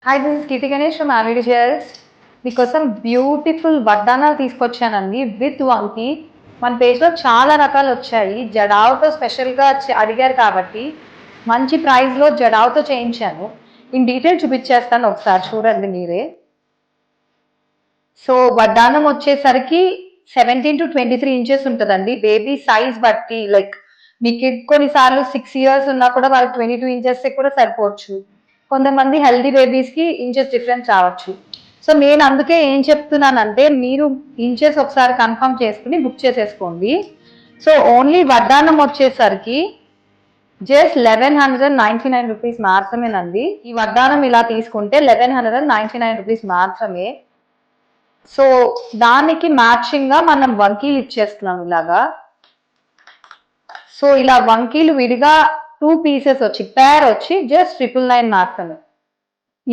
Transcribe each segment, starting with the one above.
Hi, this is Keerthi Ganesh from Aavidi jewels. మీకోసం beautiful వడ్డానాలు తీసుకొచ్చానండి విత్ వంకి. మన పేజ్లో చాలా రకాలు వచ్చాయి. జడావుతో స్పెషల్గా అడిగారు కాబట్టి మంచి ప్రైస్లో జడావుతో చేయించాను. ఇన్ డీటెయిల్ చూపించేస్తాను, ఒకసారి చూడండి మీరే. సో వడ్డానం వచ్చేసరికి 17 to 23 ఇంచెస్ ఉంటుందండి. బేబీ సైజ్ బట్టి, లైక్ మీ కిడ్ కొన్నిసార్లు 6 years ఉన్నా కూడా వాళ్ళకి 22 ఇంచెస్ కూడా సరిపోవచ్చు. కొంతమంది హెల్దీ బేబీస్కి ఇంచెస్ డిఫరెన్స్ రావచ్చు. సో నేను అందుకే ఏం చెప్తున్నానంటే, మీరు ఇంచెస్ ఒకసారి కన్ఫర్మ్ చేసుకుని బుక్ చేసేసుకోండి. సో ఓన్లీ వడ్డానం వచ్చేసరికి జస్ట్ 1199 రూపీస్ మాత్రమేనండి. ఈ వడ్డానం ఇలా తీసుకుంటే 1199 రూపీస్ మాత్రమే. సో దానికి మ్యాచింగ్ గా మనం వంకీలు ఇచ్చేస్తున్నాం ఇలాగా. సో ఇలా వంకీలు విడిగా 2 pieces వచ్చి పేర్ వచ్చి జస్ట్ 999 మాత్రమే.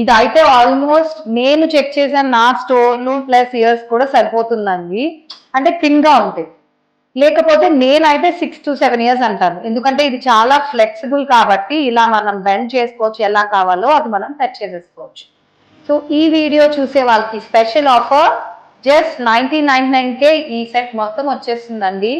ఇదైతే ఆల్మోస్ట్ నేను చెక్ చేశాను, నా స్టోన్ ప్లస్ ఇయర్స్ కూడా సరిపోతుందండి. అంటే థిన్ గా ఉంటాయి. లేకపోతే నేనైతే 6 to 7 years అంటాను. ఎందుకంటే ఇది చాలా ఫ్లెక్సిబుల్ కాబట్టి ఇలా మనం బెండ్ చేసుకోవచ్చు, ఎలా కావాలో అది మనం సెట్ చేసేసుకోవచ్చు. సో ఈ వీడియో చూసే వాళ్ళకి స్పెషల్ ఆఫర్, జస్ట్ 1999కే ఈ సెట్ మొత్తం వచ్చేస్తుందండి.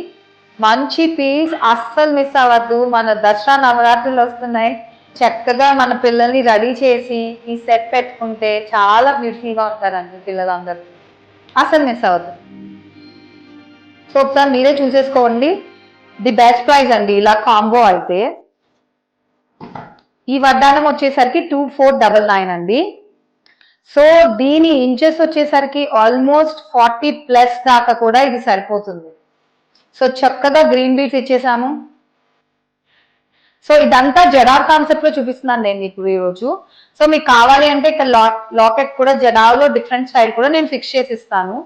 మంచి పీస్, అస్సలు మిస్ అవ్వద్దు. మన దసరా నవరాత్రులు వస్తున్నాయి, చక్కగా మన పిల్లల్ని రెడీ చేసి ఈ సెట్ పెట్టుకుంటే చాలా బ్యూటిఫుల్గా ఉంటారండి పిల్లలందరూ. అస్సలు మిస్ అవ్వద్దు. సో ఒకసారి మీరే చూసేసుకోండి. ది బెస్ట్ ప్రైస్ అండి ఇలా కాంబో అయితే. ఈ వడ్డానం వచ్చేసరికి 2499 అండి. సో దీని ఇంచెస్ వచ్చేసరికి ఆల్మోస్ట్ 40+ దాకా కూడా ఇది సరిపోతుంది. సో చక్కగా గ్రీన్ బీట్స్ ఇచ్చేసాము. సో ఇదంతా జడావ్ కాన్సెప్ట్ లో చూపిస్తున్నాను నేను మీకు ఈరోజు. సో మీకు కావాలి అంటే ఇక్కడ లాకెట్ కూడా జడావ్లో డిఫరెంట్ స్టైల్ కూడా నేను ఫిక్స్ చేసి ఇస్తాను.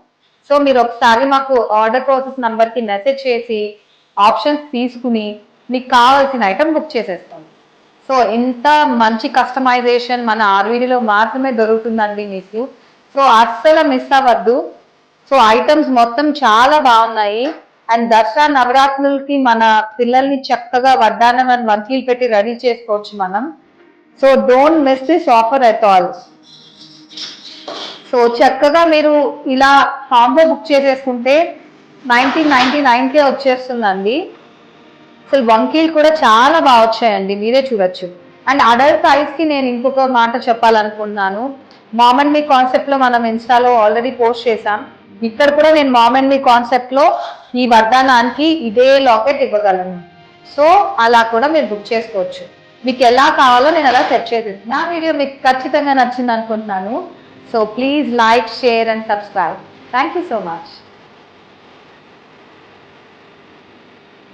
సో మీరు ఒకసారి మాకు ఆర్డర్ ప్రాసెస్ నంబర్కి మెసేజ్ చేసి ఆప్షన్స్ తీసుకుని మీకు కావాల్సిన ఐటమ్ బుక్ చేసేస్తాను. సో ఇంత మంచి కస్టమైజేషన్ మన ఆర్వీడీలో మాత్రమే దొరుకుతుందండి మీకు. సో అస్సలు మిస్ అవ్వద్దు. సో ఐటమ్స్ మొత్తం చాలా బాగున్నాయి. అండ్ దసరా నవరాత్రులకి మన పిల్లల్ని చక్కగా వడ్డానం అండ్ వంకీలు పెట్టి రెడీ చేసుకోవచ్చు మనం. So don't miss this offer at all. So చక్కగా మీరు ఇలా కాంబో బుక్ చేసేసుకుంటే 1999కే వచ్చేస్తుందండి. అసలు వంకీలు కూడా చాలా బాగా వచ్చాయండి, మీరే చూడొచ్చు. అండ్ అడల్ట్ సైజ్కి నేను ఇంకొక మాట చెప్పాలనుకుంటున్నాను. మామ్ అండ్ మీ కాన్సెప్ట్లో మనం ఇన్స్టాలో ఆల్రెడీ పోస్ట్ చేశాం. ఇక్కడ కూడా నేను మామ్ అండ్ మీ కాన్సెప్ట్లో ఈ వడ్డానానికి ఇదే లాకెట్ ఇవ్వగలను. సో అలా కూడా మీరు బుక్ చేసుకోవచ్చు. మీకు ఎలా కావాలో నేను అలా సెట్ చేసేది. నా వీడియో మీకు ఖచ్చితంగా నచ్చింది అనుకుంటున్నాను. So please like, share and subscribe. Thank you so much.